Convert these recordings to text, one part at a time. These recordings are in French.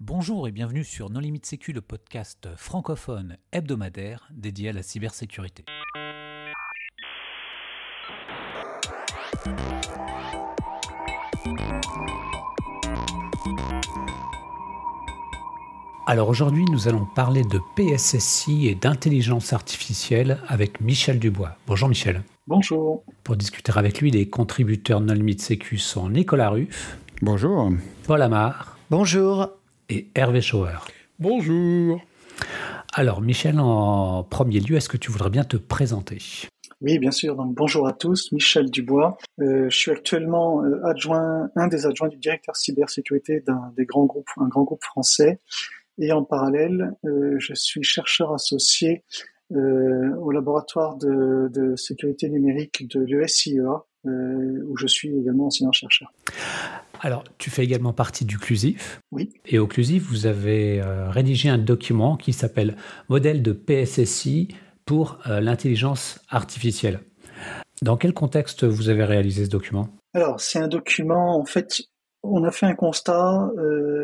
Bonjour et bienvenue sur Non Limite Sécu, le podcast francophone hebdomadaire dédié à la cybersécurité. Alors aujourd'hui, nous allons parler de PSSI et d'intelligence artificielle avec Michel Dubois. Bonjour Michel. Bonjour. Pour discuter avec lui, les contributeurs Non Limite Sécu sont Nicolas Ruff. Bonjour. Paul Amar. Bonjour. Et Hervé Schauer. Bonjour. Alors Michel, en premier lieu, est-ce que tu voudrais bien te présenter ? Oui, bien sûr. Donc, bonjour à tous, Michel Dubois. Je suis actuellement un des adjoints du directeur cybersécurité un grand groupe français. Et en parallèle, je suis chercheur associé au laboratoire de sécurité numérique de l'ESIEA, où je suis également enseignant-chercheur. Alors, tu fais également partie du CLUSIF. Oui. Et au CLUSIF, vous avez rédigé un document qui s'appelle « Modèle de PSSI pour l'intelligence artificielle ». Dans quel contexte vous avez réalisé ce document ? Alors, c'est un document, en fait, on a fait un constat,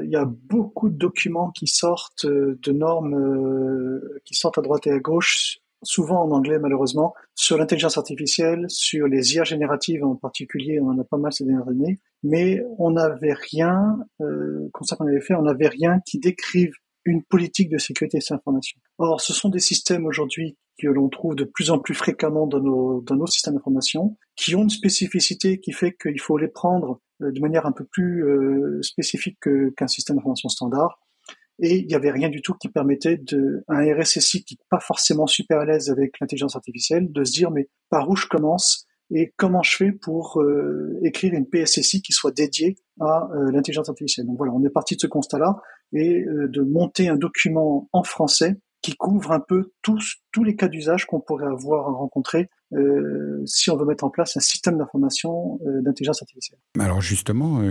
il y a beaucoup de documents qui sortent de normes qui sortent à droite et à gauche, souvent en anglais malheureusement, sur l'intelligence artificielle, sur les IA génératives en particulier, on en a pas mal ces dernières années, mais on n'avait rien, constat qu'on avait fait, on n'avait rien qui décrive une politique de sécurité des informations. Or, ce sont des systèmes aujourd'hui que l'on trouve de plus en plus fréquemment dans nos systèmes d'information, qui ont une spécificité qui fait qu'il faut les prendre de manière un peu plus spécifique qu'un système d'information standard. Et il n'y avait rien du tout qui permettait à un RSSI qui n'est pas forcément super à l'aise avec l'intelligence artificielle de se dire mais par où je commence et comment je fais pour écrire une PSSI qui soit dédiée à l'intelligence artificielle. Donc voilà, on est parti de ce constat-là et de monter un document en français qui couvre un peu tous les cas d'usage qu'on pourrait avoir à rencontrer si on veut mettre en place un système d'information d'intelligence artificielle. Alors justement,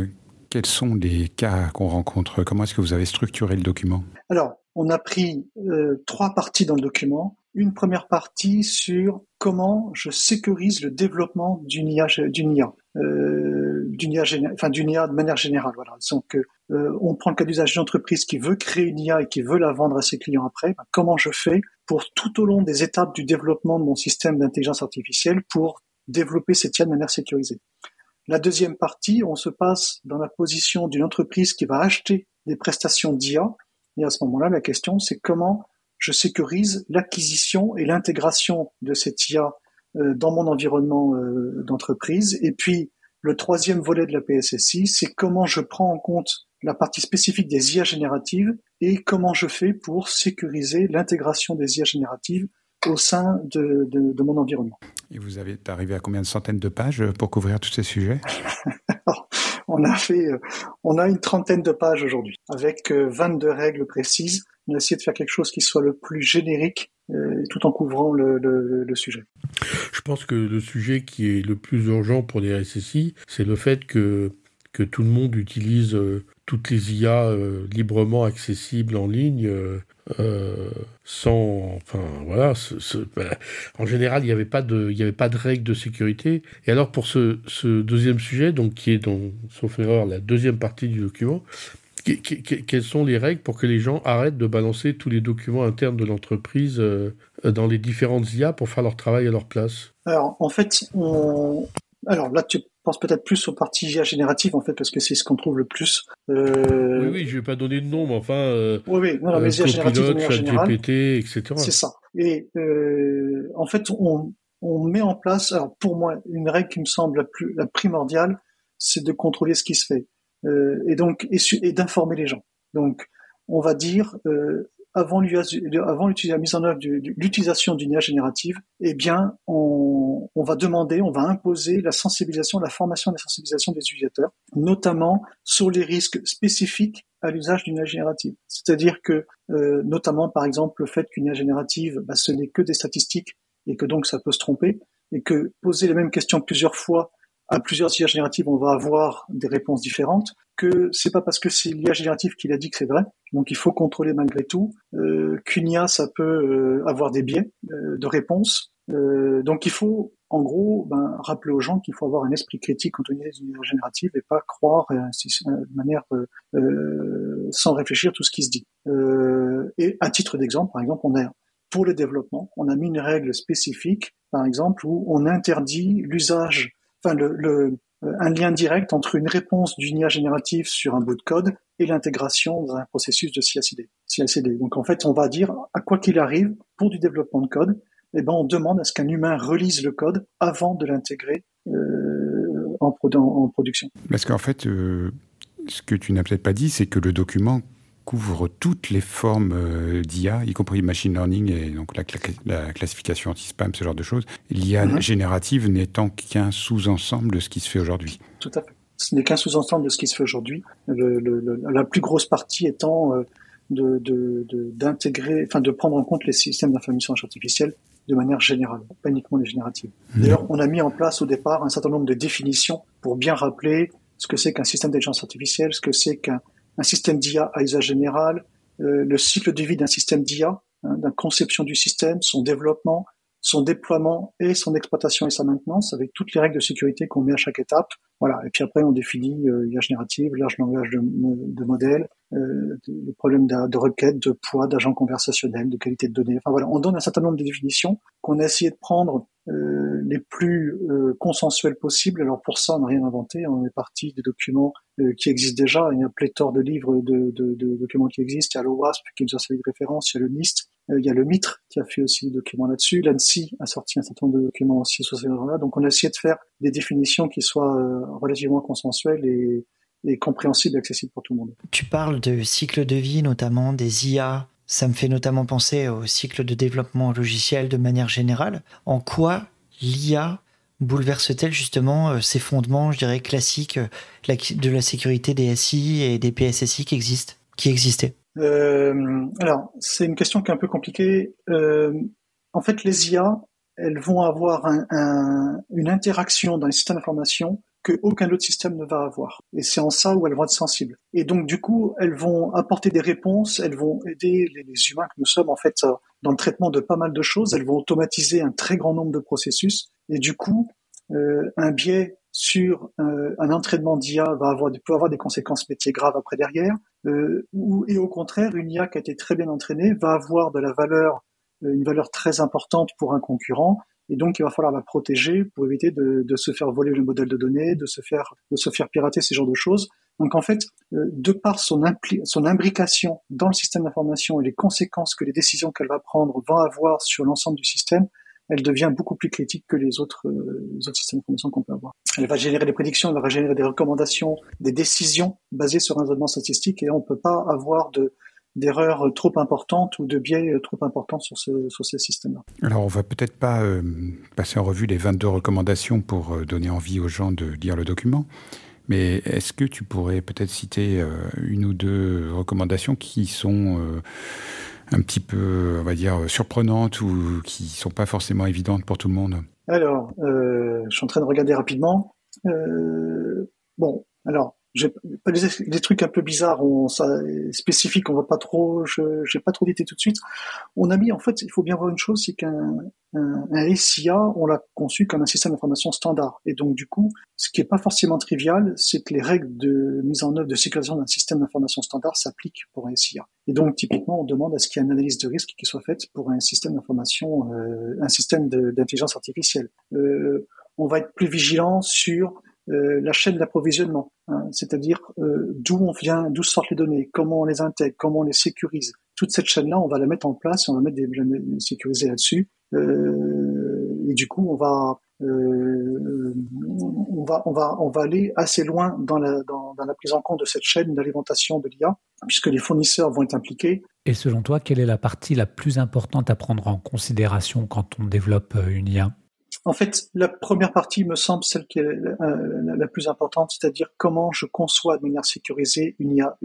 quels sont les cas qu'on rencontre ? Comment est-ce que vous avez structuré le document ? Alors, on a pris 3 parties dans le document. Une première partie sur comment je sécurise le développement d'une IA de manière générale. Voilà. Donc, on prend le cas d'usage d'une entreprise qui veut créer une IA et qui veut la vendre à ses clients après. Comment je fais pour tout au long des étapes du développement de mon système d'intelligence artificielle pour développer cette IA de manière sécurisée. La deuxième partie, on se passe dans la position d'une entreprise qui va acheter des prestations d'IA. Et à ce moment-là, la question, c'est comment je sécurise l'acquisition et l'intégration de cette IA dans mon environnement d'entreprise. Et puis, le troisième volet de la PSSI, c'est comment je prends en compte la partie spécifique des IA génératives et comment je fais pour sécuriser l'intégration des IA génératives au sein de mon environnement. Et vous êtes arrivé à combien de centaines de pages pour couvrir tous ces sujets ? Alors, on a une trentaine de pages aujourd'hui, avec 22 règles précises. On a essayé de faire quelque chose qui soit le plus générique, tout en couvrant le sujet. Je pense que le sujet qui est le plus urgent pour les RSSI, c'est le fait que tout le monde utilise toutes les IA librement accessibles en ligne, en général, il n'y avait pas de règles de sécurité. Et alors pour ce deuxième sujet, donc qui est sauf erreur, la deuxième partie du document, quelles sont les règles pour que les gens arrêtent de balancer tous les documents internes de l'entreprise dans les différentes IA pour faire leur travail à leur place ? Alors, en fait, alors là, tu penses peut-être plus aux parties IA génératives, en fait, parce que c'est ce qu'on trouve le plus. Oui, je vais pas donner de nom, mais enfin, oui, non, mais IA génératives de manière générale, ChatGPT, etc. C'est ça. Et en fait, on met en place, alors pour moi, une règle qui me semble la primordiale, c'est de contrôler ce qui se fait. Et d'informer les gens. Donc, on va dire, avant la mise en œuvre l'utilisation d'une IA générative, eh bien, on va imposer la sensibilisation, la formation et la sensibilisation des utilisateurs, notamment sur les risques spécifiques à l'usage d'une IA générative. C'est-à-dire que, notamment, par exemple, le fait qu'une IA générative, ce n'est que des statistiques et que donc ça peut se tromper, et que poser les mêmes questions plusieurs fois à plusieurs IA génératives, on va avoir des réponses différentes, que c'est pas parce que c'est l'IA générative qu'il a dit que c'est vrai, donc il faut contrôler malgré tout, qu'une IA, ça peut avoir des biais de réponse, donc il faut, en gros, rappeler aux gens qu'il faut avoir un esprit critique quand on utilise une IA générative et pas croire de manière sans réfléchir tout ce qui se dit. Et à titre d'exemple, par exemple, pour le développement, on a mis une règle spécifique, par exemple, où on interdit l'usage, un lien direct entre une réponse d'une IA générative sur un bout de code et l'intégration dans un processus de CI/CD. Donc en fait, on va dire, à quoi qu'il arrive, pour du développement de code, on demande à ce qu'un humain relise le code avant de l'intégrer en production. Parce qu'en fait, ce que tu n'as peut-être pas dit, c'est que le document couvre toutes les formes d'IA, y compris machine learning et donc la classification anti-spam, ce genre de choses. L'IA générative n'étant qu'un sous-ensemble de ce qui se fait aujourd'hui. Tout à fait. Ce n'est qu'un sous-ensemble de ce qui se fait aujourd'hui. La plus grosse partie étant d'intégrer, de prendre en compte les systèmes d'information artificielle de manière générale, pas uniquement les génératives. D'ailleurs, on a mis en place au départ un certain nombre de définitions pour bien rappeler ce que c'est qu'un système d'intelligence artificielle, ce que c'est qu'un système d'IA à usage général, le cycle de vie d'un système d'IA, la conception du système, son développement, son déploiement et son exploitation et sa maintenance, avec toutes les règles de sécurité qu'on met à chaque étape. Voilà. Et puis après, on définit IA générative, large langage de modèles, les problèmes de requête, de poids, d'agents conversationnels, de qualité de données. Enfin voilà, on donne un certain nombre de définitions qu'on a essayé de prendre les plus consensuelles possibles. Alors pour ça, on n'a rien inventé. On est parti des documents qui existent déjà. Il y a pléthore de livres, de documents qui existent. Il y a l'OWASP qui nous a servi de référence. Il y a le NIST. Il y a le MITRE qui a fait aussi des documents là-dessus. L'ANSSI a sorti un certain nombre de documents aussi sur ces là. Donc on a essayé de faire des définitions qui soient relativement consensuelles et compréhensibles et accessibles pour tout le monde. Tu parles de cycle de vie, notamment des IA. Ça me fait notamment penser au cycle de développement logiciel de manière générale. En quoi l'IA bouleverse-t-elle justement ces fondements, je dirais, classiques de la sécurité des SI et des PSSI qui existaient? Alors, c'est une question qui est un peu compliquée. En fait, les IA, elles vont avoir une interaction dans les systèmes d'information que aucun autre système ne va avoir. Et c'est en ça où elles vont être sensibles. Et donc, du coup, elles vont apporter des réponses, elles vont aider les humains que nous sommes, en fait, dans le traitement de pas mal de choses. Elles vont automatiser un très grand nombre de processus. Et du coup, un biais sur un entraînement d'IA peut avoir des conséquences métiers graves après derrière, et au contraire, une IA qui a été très bien entraînée va avoir de la valeur, une valeur très importante pour un concurrent, et donc il va falloir la protéger pour éviter de se faire voler le modèle de données, de se faire pirater, ces genres de choses. Donc en fait, de par son imbrication dans le système d'information et les conséquences que les décisions qu'elle va prendre vont avoir sur l'ensemble du système, elle devient beaucoup plus critique que les autres systèmes d'information qu'on peut avoir. Elle va générer des prédictions, elle va générer des recommandations, des décisions basées sur un raisonnement statistique, et on ne peut pas avoir d'erreurs trop importantes ou de biais trop importants sur ces systèmes-là. Alors, on va peut-être pas passer en revue les 22 recommandations pour donner envie aux gens de lire le document, mais est-ce que tu pourrais peut-être citer une ou deux recommandations qui sont un petit peu, on va dire, surprenantes ou qui ne sont pas forcément évidentes pour tout le monde? Alors, je suis en train de regarder rapidement. Les trucs un peu bizarres, spécifiques, on va pas trop, j'ai pas trop d'idées tout de suite. On a mis, en fait, il faut bien voir une chose, c'est qu'un SIA, on l'a conçu comme un système d'information standard. Et donc, du coup, ce qui est pas forcément trivial, c'est que les règles de mise en œuvre de sécurisation d'un système d'information standard s'appliquent pour un SIA. Et donc, typiquement, on demande à ce qu'il y ait une analyse de risque qui soit faite pour un système d'information, un système d'intelligence artificielle. On va être plus vigilant sur la chaîne d'approvisionnement, c'est-à-dire d'où sortent les données, comment on les intègre, comment on les sécurise. Toute cette chaîne-là, on va la mettre en place, on va mettre des sécurisés là-dessus, et du coup, on va aller assez loin dans la prise en compte de cette chaîne d'alimentation de l'IA, puisque les fournisseurs vont être impliqués. Et selon toi, quelle est la partie la plus importante à prendre en considération quand on développe une IA ? En fait, la première partie me semble celle qui est la plus importante, c'est-à-dire comment je conçois de manière sécurisée une IA.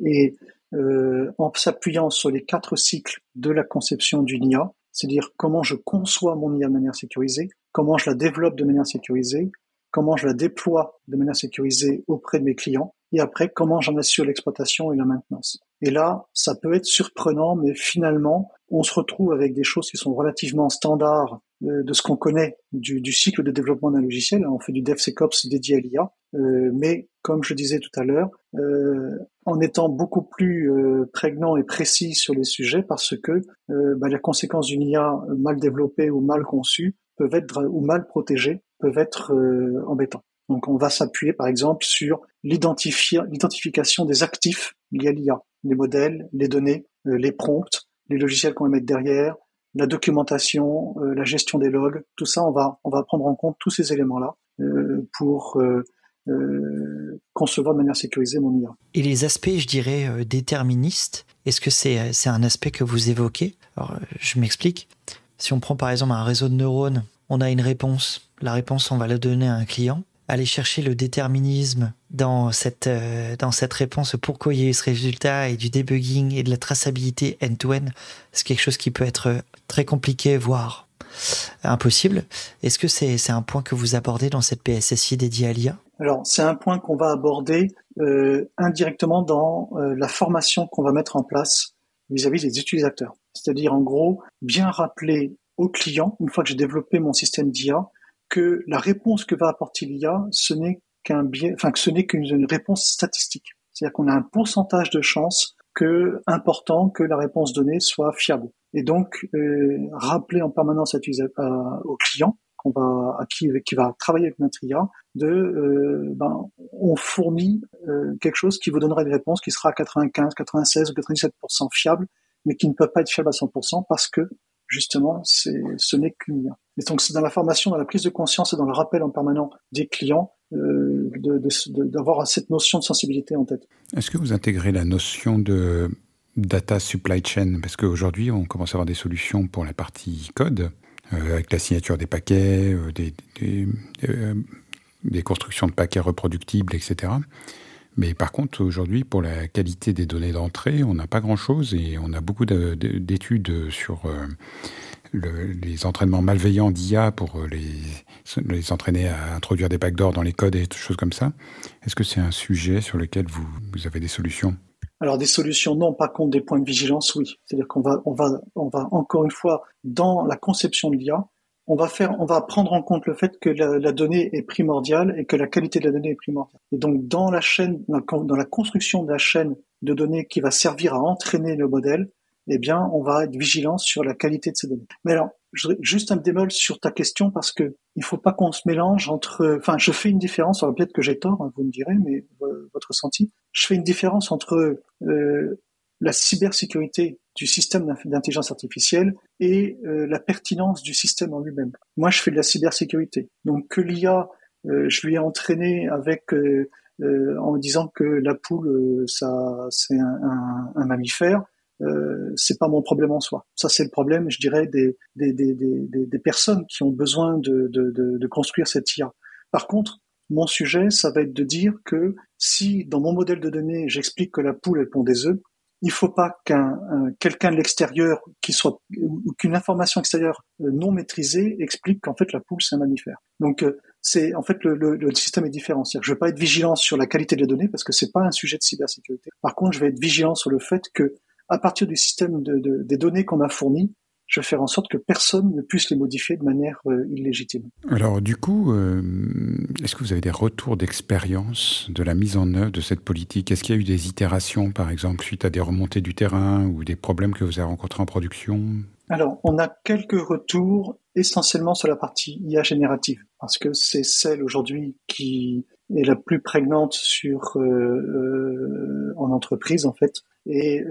Et en s'appuyant sur les 4 cycles de la conception d'une IA, c'est-à-dire comment je conçois mon IA de manière sécurisée, comment je la développe de manière sécurisée, comment je la déploie de manière sécurisée auprès de mes clients, et après comment j'en assure l'exploitation et la maintenance. Et là, ça peut être surprenant, mais finalement, on se retrouve avec des choses qui sont relativement standards de ce qu'on connaît du cycle de développement d'un logiciel. On fait du DevSecOps dédié à l'IA, mais comme je disais tout à l'heure, en étant beaucoup plus prégnant et précis sur les sujets, parce que les conséquences d'une IA mal développée ou mal conçue peuvent être ou mal protégées peuvent être embêtants. Donc on va s'appuyer par exemple sur l'identification des actifs liés à l'IA, les modèles, les données, les prompts, les logiciels qu'on va mettre derrière, la documentation, la gestion des logs, tout ça on va prendre en compte tous ces éléments-là pour concevoir de manière sécurisée mon IA. Et les aspects, je dirais, déterministes, est-ce que c'est un aspect que vous évoquez? Alors, je m'explique. Si on prend par exemple un réseau de neurones, on a une réponse. La réponse, on va la donner à un client. Aller chercher le déterminisme dans cette réponse, pourquoi il y a eu ce résultat, et du debugging et de la traçabilité end-to-end, c'est quelque chose qui peut être très compliqué, voire impossible. Est-ce que c'est un point que vous abordez dans cette PSSI dédiée à l'IA? Alors, c'est un point qu'on va aborder indirectement dans la formation qu'on va mettre en place vis-à-vis des utilisateurs. C'est-à-dire, en gros, bien rappeler au client, une fois que j'ai développé mon système d'IA, que la réponse que va apporter l'IA, ce n'est qu'une réponse statistique. C'est-à-dire qu'on a un pourcentage de chance important que la réponse donnée soit fiable. Et donc, rappeler en permanence au client qui va travailler avec notre IA, on fournit quelque chose qui vous donnera une réponse qui sera à 95, 96 ou 97% fiable, mais qui ne peut pas être fiable à 100% parce que justement, ce n'est qu'une IA. Et donc, c'est dans la formation, dans la prise de conscience et dans le rappel en permanent des clients d'avoir cette notion de sensibilité en tête. Est-ce que vous intégrez la notion de data supply chain? Parce qu'aujourd'hui, on commence à avoir des solutions pour la partie code, avec la signature des paquets, des constructions de paquets reproductibles, etc. Mais par contre, aujourd'hui, pour la qualité des données d'entrée, on n'a pas grand-chose et on a beaucoup d'études sur les entraînements malveillants d'IA pour les entraîner à introduire des backdoors dans les codes et des choses comme ça. Est-ce que c'est un sujet sur lequel vous avez des solutions? Alors des solutions, non. Par contre, des points de vigilance, oui. C'est-à-dire qu'on va encore une fois, dans la conception de l'IA, on va prendre en compte le fait que la donnée est primordiale et que la qualité de la donnée est primordiale. Et donc, dans la construction de la chaîne de données qui va servir à entraîner le modèle, eh bien, on va être vigilant sur la qualité de ces données. Mais alors, juste un bémol sur ta question parce que il faut pas qu'on se mélange je fais une différence, alors peut-être que j'ai tort, hein, vous me direz, mais votre ressenti. Je fais une différence entre la cybersécurité du système d'intelligence artificielle et la pertinence du système en lui-même. Moi, je fais de la cybersécurité. Donc, que l'IA, je lui ai entraîné en disant que la poule, c'est un mammifère. C'est pas mon problème en soi. Ça, c'est le problème, je dirais, des personnes qui ont besoin de construire cette IA. Par contre, mon sujet, ça va être de dire que si dans mon modèle de données, j'explique que la poule, elle pond des œufs, il faut pas quelqu'un de l'extérieur ou qu'une information extérieure non maîtrisée explique qu'en fait la poule c'est un mammifère. Donc c'est en fait le système est différent. C'est-à-dire que je vais pas être vigilant sur la qualité des données parce que c'est pas un sujet de cybersécurité. Par contre, je vais être vigilant sur le fait que à partir du système des données qu'on m'a fournies, je vais faire en sorte que personne ne puisse les modifier de manière illégitime. Alors du coup, est-ce que vous avez des retours d'expérience de la mise en œuvre de cette politique? Est-ce qu'il y a eu des itérations, par exemple, suite à des remontées du terrain ou des problèmes que vous avez rencontrés en production? Alors, on a quelques retours essentiellement sur la partie IA générative, parce que c'est celle aujourd'hui qui est la plus prégnante en entreprise, en fait. Et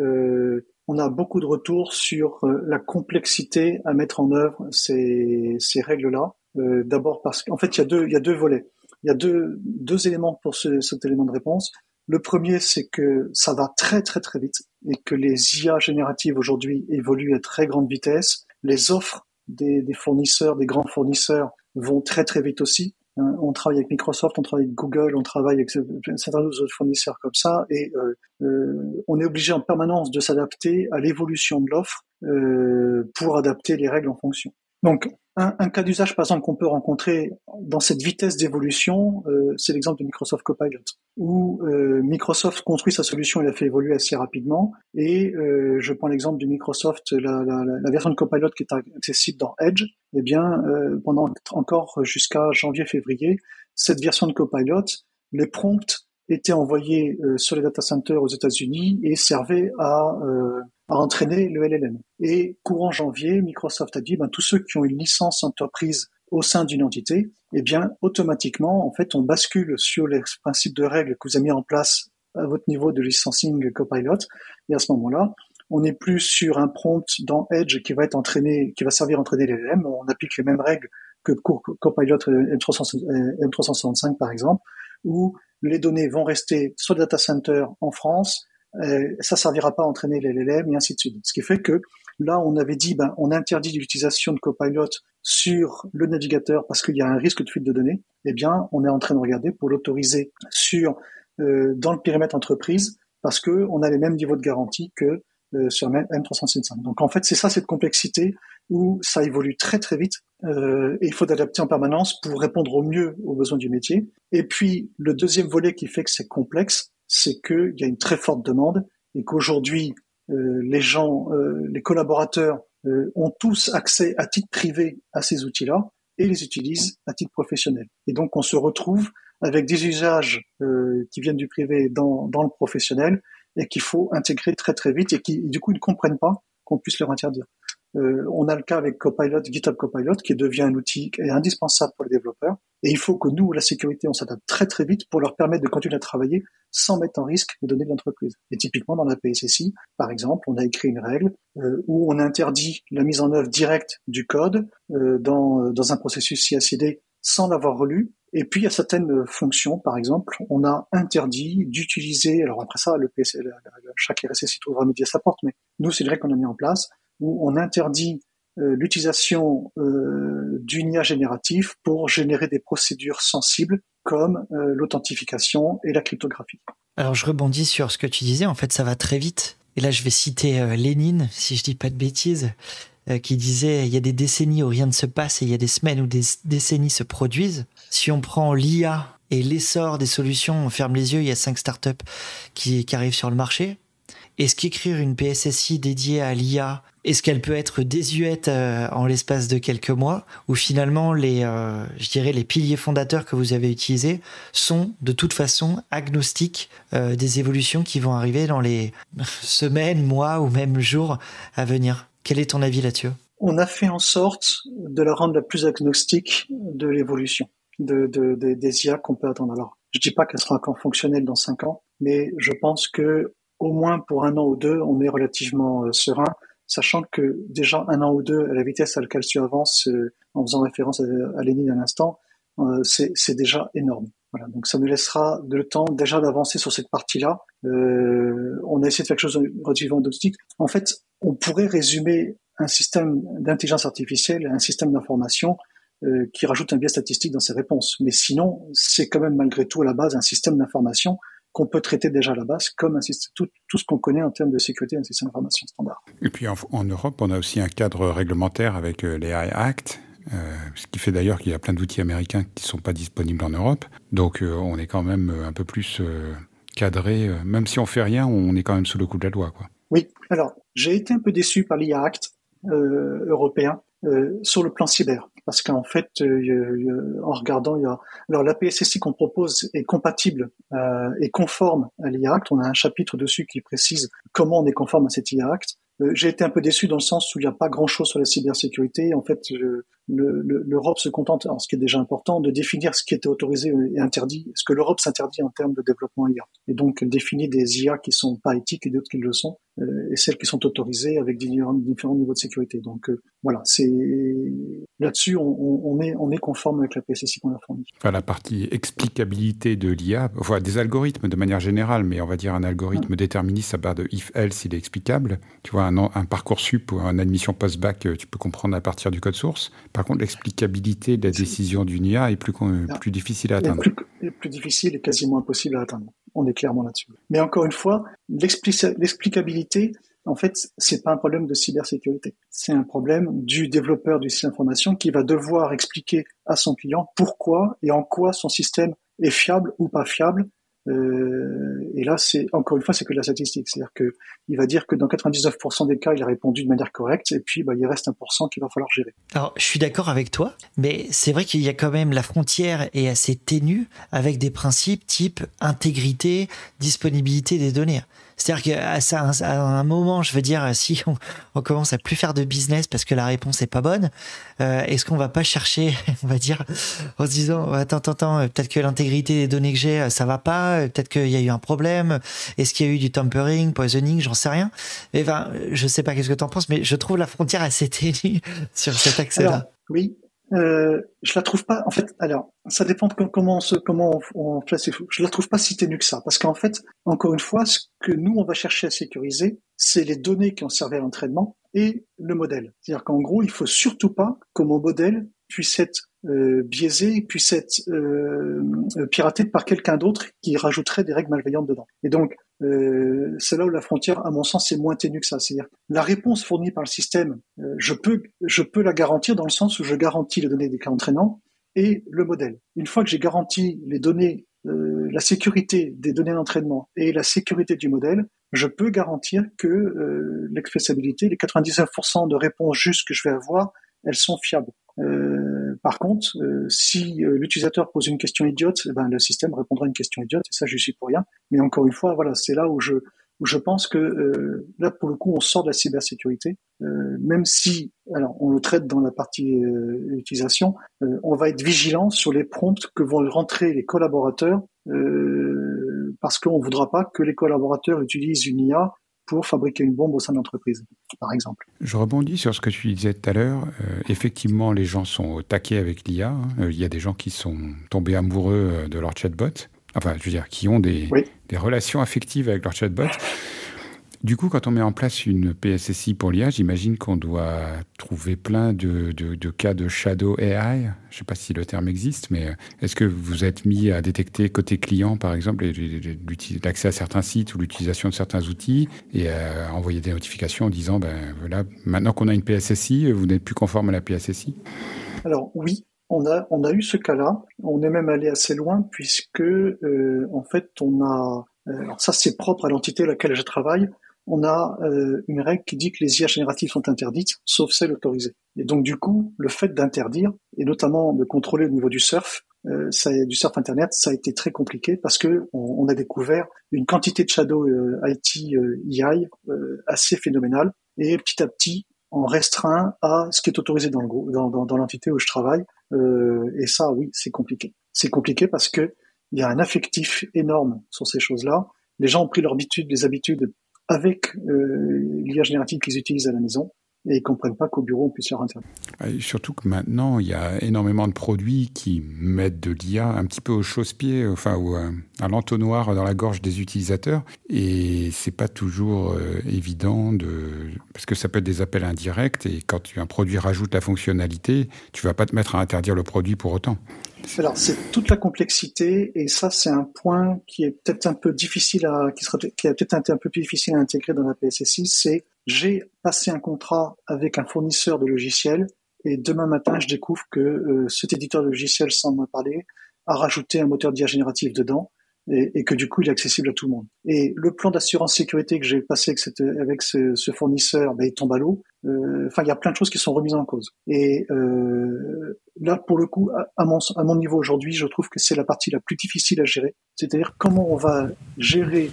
on a beaucoup de retours sur la complexité à mettre en œuvre ces règles-là. D'abord parce qu'en fait, il y a deux volets. Il y a deux éléments pour cet élément de réponse. Le premier, c'est que ça va très très très vite et que les IA génératives aujourd'hui évoluent à très grande vitesse. Les offres des fournisseurs, des grands fournisseurs, vont très très vite aussi. On travaille avec Microsoft, on travaille avec Google, on travaille avec un certain nombre d'autres fournisseurs comme ça, et on est obligé en permanence de s'adapter à l'évolution de l'offre pour adapter les règles en fonction. Donc, un cas d'usage, par exemple, qu'on peut rencontrer dans cette vitesse d'évolution, c'est l'exemple de Microsoft Copilot, où Microsoft construit sa solution et la fait évoluer assez rapidement. Et je prends l'exemple de Microsoft, la version de Copilot qui est accessible dans Edge. Eh bien, pendant encore jusqu'à janvier-février, cette version de Copilot, les prompts étaient envoyés sur les data centers aux États-Unis et servaient à entraîner le LLM. Et courant janvier, Microsoft a dit, tous ceux qui ont une licence entreprise au sein d'une entité, eh bien, automatiquement, en fait, on bascule sur les principes de règles que vous avez mis en place à votre niveau de licensing Copilot. Et à ce moment-là, on n'est plus sur un prompt dans Edge qui va être entraîné, qui va servir à entraîner les LLM. On applique les mêmes règles que Copilot M365, par exemple, où les données vont rester sur le data center en France. Ça servira pas à entraîner les LLM et ainsi de suite. Ce qui fait que là, on avait dit, on interdit l'utilisation de Copilot sur le navigateur parce qu'il y a un risque de fuite de données. Eh bien, on est en train de regarder pour l'autoriser dans le périmètre entreprise parce que on a les mêmes niveaux de garantie que sur M365. Donc en fait, c'est ça cette complexité où ça évolue très très vite et il faut adapter en permanence pour répondre au mieux aux besoins du métier. Et puis le deuxième volet qui fait que c'est complexe, c'est qu'il y a une très forte demande et qu'aujourd'hui les collaborateurs ont tous accès à titre privé à ces outils-là et les utilisent à titre professionnel. Et donc on se retrouve avec des usages qui viennent du privé dans le professionnel et qu'il faut intégrer très très vite et qui du coup ils ne comprennent pas qu'on puisse leur interdire. On a le cas avec Copilot, GitHub Copilot, qui devient un outil qui est indispensable pour les développeurs. Et il faut que nous, la sécurité, on s'adapte très très vite pour leur permettre de continuer à travailler sans mettre en risque les données de l'entreprise. Et typiquement, dans la PSSI, par exemple, on a écrit une règle où on interdit la mise en œuvre directe du code dans un processus CI/CD sans l'avoir relu. Et puis, il y a certaines fonctions, par exemple, on a interdit d'utiliser, alors après ça, chaque RSSI trouvera midi à sa porte, mais nous, c'est une règle qu'on a mis en place, où on interdit l'utilisation d'une IA générative pour générer des procédures sensibles comme l'authentification et la cryptographie. Alors je rebondis sur ce que tu disais, en fait ça va très vite. Et là je vais citer Lénine, si je dis pas de bêtises, qui disait il y a des décennies où rien ne se passe et il y a des semaines où des décennies se produisent. Si on prend l'IA et l'essor des solutions, on ferme les yeux, il y a 5 startups qui arrivent sur le marché. Est-ce qu'écrire une PSSI dédiée à l'IA, est-ce qu'elle peut être désuète en l'espace de quelques mois, ou finalement les piliers fondateurs que vous avez utilisés sont de toute façon agnostiques des évolutions qui vont arriver dans les semaines, mois ou même jours à venir? Quel est ton avis là-dessus? On a fait en sorte de la rendre la plus agnostique de l'évolution des IA qu'on peut attendre. Alors, je dis pas qu'elle sera encore fonctionnelle dans 5 ans, mais je pense que au moins pour 1 an ou 2, on est relativement serein, sachant que déjà 1 an ou 2, à la vitesse à laquelle tu avances, en faisant référence à Lénine à l'instant, c'est déjà énorme. Voilà, donc ça nous laissera le temps déjà d'avancer sur cette partie-là. On a essayé de faire quelque chose de relativement agnostique. En fait, on pourrait résumer un système d'intelligence artificielle à un système d'information qui rajoute un biais statistique dans ses réponses. Mais sinon, c'est quand même malgré tout à la base un système d'information qu'on peut traiter déjà à la base comme un système, tout ce qu'on connaît en termes de sécurité d'un système d'information standard. Et puis en Europe, on a aussi un cadre réglementaire avec l'AI Act, ce qui fait d'ailleurs qu'il y a plein d'outils américains qui ne sont pas disponibles en Europe. Donc on est quand même un peu plus cadré. Même si on fait rien, on est quand même sous le coup de la loi, quoi. Oui, alors j'ai été un peu déçu par l'IA Act européen sur le plan cyber. Parce qu'en fait, en regardant, alors la PSSI qu'on propose est compatible et conforme à l'IA Act. On a un chapitre dessus qui précise comment on est conforme à cet IA Act. J'ai été un peu déçu dans le sens où il n'y a pas grand-chose sur la cybersécurité. En fait, l'Europe se contente, alors ce qui est déjà important, de définir ce qui était autorisé et interdit, ce que l'Europe s'interdit en termes de développement IA. Et donc, elle définit des IA qui sont pas éthiques et d'autres qui le sont, et celles qui sont autorisées avec différents niveaux de sécurité. Donc, voilà, là-dessus, on est conforme avec la PSSI qu'on a fournie. Enfin, la partie explicabilité de l'IA, enfin, des algorithmes de manière générale, mais on va dire un algorithme déterministe à part de if-else, il est explicable. Tu vois, un Parcoursup ou une admission post-bac, tu peux comprendre à partir du code source. Par contre, l'explicabilité de la décision d'une IA est plus difficile à atteindre. Plus difficile et quasiment impossible à atteindre. On est clairement là-dessus. Mais encore une fois, l'explicabilité, en fait, c'est pas un problème de cybersécurité. C'est un problème du développeur du système d'information qui va devoir expliquer à son client pourquoi et en quoi son système est fiable ou pas fiable Et là, encore une fois, c'est que de la statistique. C'est-à-dire que il va dire que dans 99% des cas, il a répondu de manière correcte, et puis il reste 1% qu'il va falloir gérer. Alors, je suis d'accord avec toi, mais c'est vrai qu'il y a quand même, la frontière est assez ténue avec des principes type intégrité, disponibilité des données. C'est-à-dire qu'à un moment, je veux dire, si on commence à plus faire de business parce que la réponse est pas bonne, est-ce qu'on va pas chercher, on va dire, en se disant, attends, peut-être que l'intégrité des données que j'ai, ça va pas, peut-être qu'il y a eu un problème, est-ce qu'il y a eu du tampering, poisoning, j'en sais rien. Et enfin, je sais pas qu'est-ce que t'en penses, mais je trouve la frontière assez ténue sur cet accès-là. Alors, oui. Je la trouve pas. En fait, alors, ça dépend de comment on place les flous. Je la trouve pas si ténue que ça, parce qu'en fait, encore une fois, ce que nous on va chercher à sécuriser, c'est les données qui ont servi à l'entraînement et le modèle. C'est-à-dire qu'en gros, il faut surtout pas que mon modèle puisse être biaisé, puisse être piraté par quelqu'un d'autre qui rajouterait des règles malveillantes dedans. Et donc, c'est là où la frontière, à mon sens, est moins ténue que ça. C'est-à-dire, la réponse fournie par le système, je peux la garantir dans le sens où je garantis les données des cas entraînants et le modèle. Une fois que j'ai garanti les données, la sécurité des données d'entraînement et la sécurité du modèle, je peux garantir que l'expressibilité, les 99% de réponses justes que je vais avoir, elles sont fiables. Par contre, si l'utilisateur pose une question idiote, le système répondra à une question idiote, et ça, je suis pour rien. Mais encore une fois, voilà, c'est là où je pense que là, pour le coup, on sort de la cybersécurité, même si, alors, on le traite dans la partie utilisation, on va être vigilant sur les prompts que vont rentrer les collaborateurs, parce qu'on voudra pas que les collaborateurs utilisent une IA pour fabriquer une bombe au sein de l'entreprise, par exemple. Je rebondis sur ce que tu disais tout à l'heure. Effectivement, les gens sont au taquet avec l'IA. Il y a des gens qui sont tombés amoureux de leur chatbot. Enfin, je veux dire, qui ont des relations affectives avec leur chatbot. Du coup, quand on met en place une PSSI pour l'IA, j'imagine qu'on doit trouver plein de cas de shadow AI. Je ne sais pas si le terme existe, mais est-ce que vous êtes mis à détecter côté client, par exemple, l'accès à certains sites ou l'utilisation de certains outils et à envoyer des notifications en disant, voilà, maintenant qu'on a une PSSI, vous n'êtes plus conforme à la PSSI? Alors oui, on a eu ce cas-là. On est même allé assez loin puisque, en fait, alors ça c'est propre à l'entité à laquelle je travaille. On a une règle qui dit que les IA génératives sont interdites, sauf celles autorisées. Et donc du coup, le fait d'interdire, et notamment de contrôler au niveau du surf internet, ça a été très compliqué parce que on a découvert une quantité de shadow IT AI assez phénoménale, et petit à petit, on restreint à ce qui est autorisé dans l'entité où je travaille. Et ça, oui, c'est compliqué. C'est compliqué parce que il y a un affectif énorme sur ces choses-là. Les gens ont pris les habitudes avec l'IA générative qu'ils utilisent à la maison, et ils comprennent pas qu'au bureau on puisse leur interdire. Surtout que maintenant il y a énormément de produits qui mettent de l'IA un petit peu au chausse-pied, enfin ou à l'entonnoir dans la gorge des utilisateurs, et c'est pas toujours évident parce que ça peut être des appels indirects, et quand un produit rajoute la fonctionnalité, tu vas pas te mettre à interdire le produit pour autant. Alors, c'est toute la complexité, et ça, c'est un point qui est peut-être un peu difficile qui a peut-être été un peu plus difficile à intégrer dans la PSSI, c'est j'ai passé un contrat avec un fournisseur de logiciels, et demain matin, je découvre que cet éditeur de logiciels, sans m'en parler, a rajouté un moteur d'IA générative dedans, et que du coup, il est accessible à tout le monde. Et le plan d'assurance sécurité que j'ai passé avec ce fournisseur, il tombe à l'eau. Enfin, il y a plein de choses qui sont remises en cause. Et là, pour le coup, à mon niveau aujourd'hui, je trouve que c'est la partie la plus difficile à gérer. C'est-à-dire comment on va gérer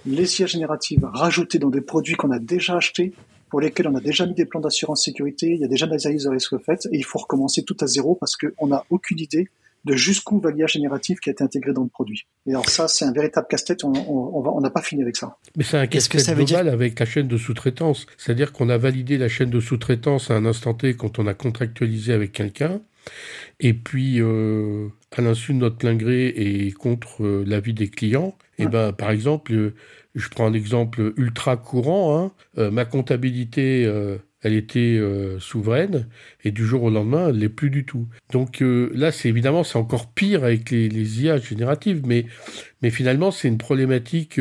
les IA génératives rajoutées dans des produits qu'on a déjà achetés, pour lesquels on a déjà mis des plans d'assurance sécurité, il y a déjà des analyses de risque faites, et il faut recommencer tout à zéro parce qu'on n'a aucune idée de jusqu'où va l'IA générative qui a été intégrée dans le produit. Et alors ça, c'est un véritable casse-tête, on n'a pas fini avec ça. Mais c'est un casse-tête global avec la chaîne de sous-traitance. C'est-à-dire qu'on a validé la chaîne de sous-traitance à un instant T quand on a contractualisé avec quelqu'un, et puis à l'insu de notre plein gré et contre l'avis des clients, et par exemple, je prends un exemple ultra courant, ma comptabilité... elle était souveraine, et du jour au lendemain, elle ne l'est plus du tout. Donc là, c'est encore pire avec les IA génératives, mais finalement, c'est une problématique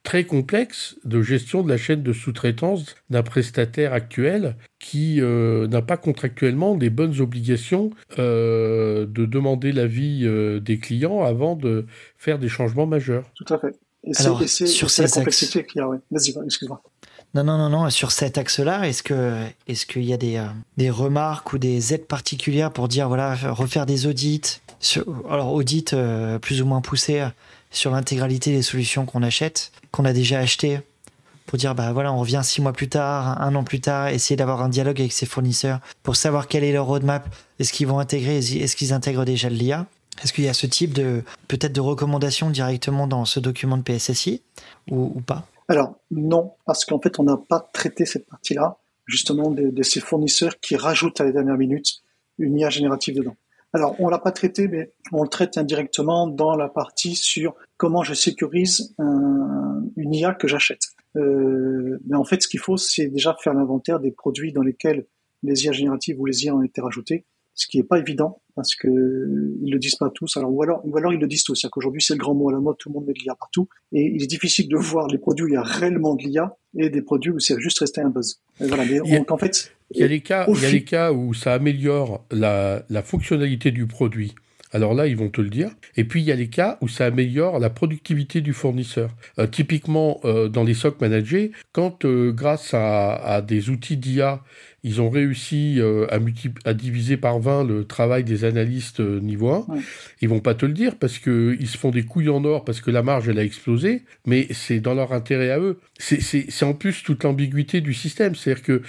très complexe de gestion de la chaîne de sous-traitance d'un prestataire actuel qui n'a pas contractuellement des bonnes obligations de demander l'avis des clients avant de faire des changements majeurs. Tout à fait. Et Alors, c'est sur la ces complexité qu'il y a. Ouais. Vas-y, excuse-moi. Non. Sur cet axe-là, est-ce qu'il y a des remarques ou des aides particulières pour dire, voilà, refaire des audits, alors audits plus ou moins poussés sur l'intégralité des solutions qu'on achète, qu'on a déjà achetées, pour dire, bah voilà, on revient 6 mois plus tard, 1 an plus tard, essayer d'avoir un dialogue avec ses fournisseurs pour savoir quel est leur roadmap, est-ce qu'ils vont intégrer, est-ce qu'ils intègrent déjà de l'IA? Est-ce qu'il y a ce type peut-être de recommandations directement dans ce document de PSSI ou pas? Alors, non, parce qu'en fait, on n'a pas traité cette partie-là, justement, de ces fournisseurs qui rajoutent à la dernière minute une IA générative dedans. Alors, on l'a pas traité, mais on le traite indirectement dans la partie sur comment je sécurise une IA que j'achète. Mais en fait, ce qu'il faut, c'est déjà faire l'inventaire des produits dans lesquels les IA génératives ou les IA ont été rajoutées, ce qui est pas évident parce que ils le disent pas tous. Alors ou alors ils le disent tous. C'est-à-dire qu'aujourd'hui c'est le grand mot à la mode, tout le monde met de l'IA partout, et il est difficile de voir les produits où il y a réellement de l'IA et des produits où c'est juste resté un buzz. Et voilà. Mais donc en fait, il y a les cas où ça améliore la fonctionnalité du produit. Alors là, ils vont te le dire. Et puis, il y a les cas où ça améliore la productivité du fournisseur. Typiquement, dans les SOC managés, quand, grâce à des outils d'IA, ils ont réussi à diviser par 20 le travail des analystes niveau 1, ouais. Ils vont pas te le dire parce qu'ils se font des couilles en or parce que la marge, elle a explosé, mais c'est dans leur intérêt à eux. C'est en plus toute l'ambiguïté du système. C'est-à-dire que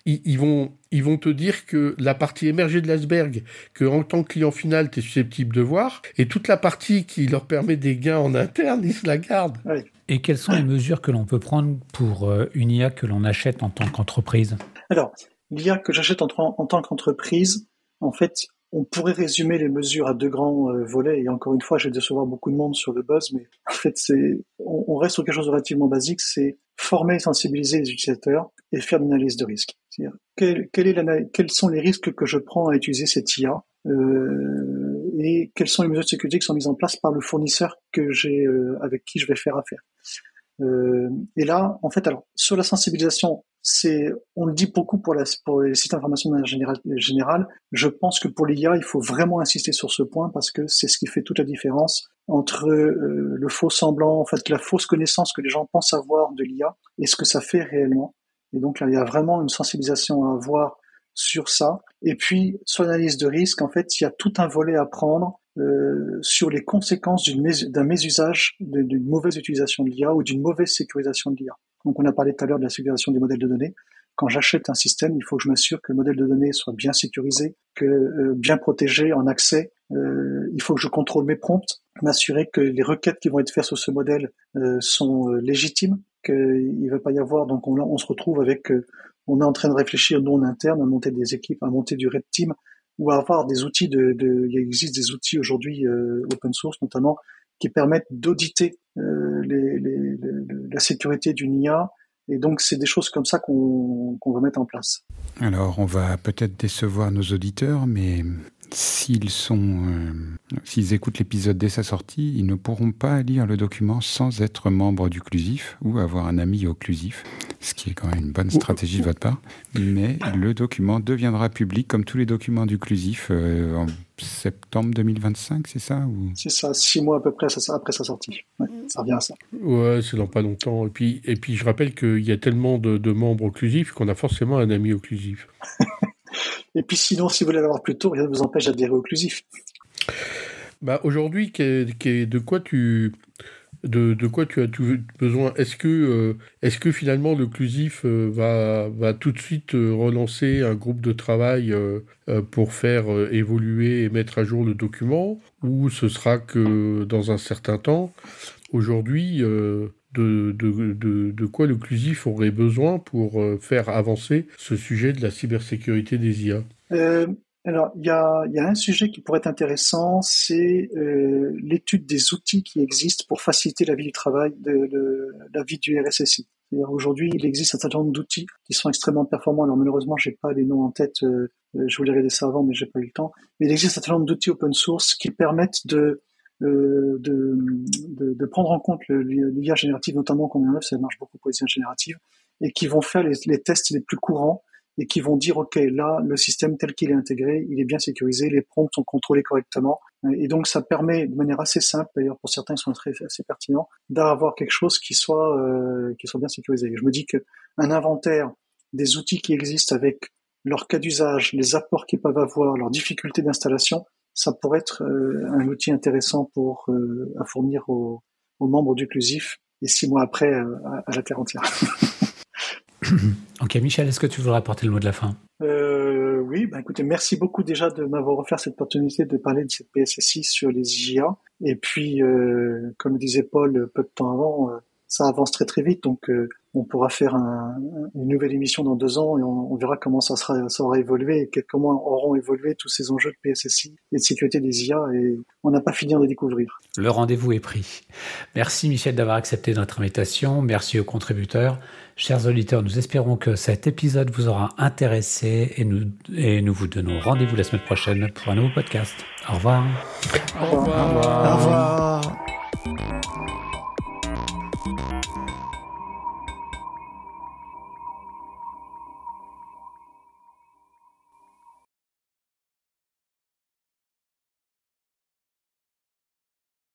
ils vont te dire que la partie émergée de l'iceberg, que en tant que client final, tu es susceptible de voir, et toute la partie qui leur permet des gains en interne, ils se la gardent. Ouais. Et quelles sont les mesures que l'on peut prendre pour une IA que l'on achète en tant qu'entreprise? Alors, l'IA que j'achète en tant qu'entreprise, en fait, on pourrait résumer les mesures à 2 grands volets. Et encore une fois, je vais décevoir beaucoup de monde sur le buzz, mais en fait, on reste sur quelque chose de relativement basique, c'est former et sensibiliser les utilisateurs et faire une analyse de risque. C'est-à-dire, quels sont les risques que je prends à utiliser cette IA et quelles sont les mesures de sécurité qui sont mises en place par le fournisseur que j'ai avec qui je vais faire affaire. Et là, en fait, alors sur la sensibilisation, on le dit beaucoup pour les systèmes d'information de manière générale. Je pense que pour l'IA, il faut vraiment insister sur ce point parce que c'est ce qui fait toute la différence entre le faux semblant, en fait, la fausse connaissance que les gens pensent avoir de l'IA et ce que ça fait réellement. Et donc là, il y a vraiment une sensibilisation à avoir sur ça. Et puis, sur l'analyse de risque, en fait, il y a tout un volet à prendre sur les conséquences d'un mésusage, d'une mauvaise utilisation de l'IA ou d'une mauvaise sécurisation de l'IA. Donc, on a parlé tout à l'heure de la sécurisation des modèles de données. Quand j'achète un système, il faut que je m'assure que le modèle de données soit bien sécurisé, bien protégé en accès. Il faut que je contrôle mes prompts, m'assurer que les requêtes qui vont être faites sur ce modèle sont légitimes, qu'il ne va pas y avoir. Donc, on se retrouve avec, on est en train de réfléchir, nous en interne, à monter des équipes, à monter du red team, ou à avoir des outils il existe des outils aujourd'hui open source notamment qui permettent d'auditer la sécurité d'une IA. Et donc, c'est des choses comme ça qu'on va mettre en place. Alors, on va peut-être décevoir nos auditeurs, mais s'ils écoutent l'épisode dès sa sortie, ils ne pourront pas lire le document sans être membre du Clusif ou avoir un ami occlusif, ce qui est quand même une bonne stratégie de votre part. Mais le document deviendra public, comme tous les documents du Clusif, en septembre 2025, c'est ça ou... C'est ça, 6 mois à peu près après sa sortie. Ouais, ça revient à ça. Ouais, c'est dans pas longtemps. Et puis je rappelle qu'il y a tellement de membres occlusifs qu'on a forcément un ami occlusif. Et puis sinon, si vous voulez l'avoir plus tôt, rien ne vous empêche d'adhérer au Clusif. Bah, aujourd'hui, de quoi tu as besoin? Est-ce que finalement le Clusif va tout de suite relancer un groupe de travail pour faire évoluer et mettre à jour le document, ou ce sera que dans un certain temps? Aujourd'hui, de quoi le Clusif aurait besoin pour faire avancer ce sujet de la cybersécurité des IA? Alors, il y a un sujet qui pourrait être intéressant, c'est l'étude des outils qui existent pour faciliter la vie du travail, la vie du RSSI. C'est-à-dire, aujourd'hui, il existe un certain nombre d'outils qui sont extrêmement performants. Alors malheureusement, j'ai pas les noms en tête. Je voulais regarder ça avant, mais j'ai pas eu le temps. Mais il existe un certain nombre d'outils open source qui permettent de prendre en compte l'IA générative, notamment qu'on met en œuvre, ça marche beaucoup pour les IA génératives, et qui vont faire les tests les plus courants et qui vont dire, OK, là, le système tel qu'il est intégré, il est bien sécurisé, les prompts sont contrôlés correctement. Et donc, ça permet, de manière assez simple, d'ailleurs, pour certains, ils sont assez pertinents, d'avoir quelque chose qui soit bien sécurisé. Je me dis qu'un inventaire des outils qui existent avec leur cas d'usage, les apports qu'ils peuvent avoir, leurs difficultés d'installation, ça pourrait être un outil intéressant à fournir aux membres du Clusif et 6 mois après à la terre entière. Ok, Michel, est-ce que tu voudrais apporter le mot de la fin? Oui, écoutez, merci beaucoup déjà de m'avoir offert cette opportunité de parler de cette PSSI sur les IA. Et puis, comme disait Paul peu de temps avant, ça avance très très vite, donc on pourra faire une nouvelle émission dans 2 ans et on verra comment ça aura évolué et comment auront évolué tous ces enjeux de PSSI et de sécurité des IA, et on n'a pas fini de découvrir. Le rendez-vous est pris. Merci Michel d'avoir accepté notre invitation, merci aux contributeurs. Chers auditeurs, nous espérons que cet épisode vous aura intéressé et nous vous donnons rendez-vous la semaine prochaine pour un nouveau podcast. Au revoir. Au revoir. Au revoir.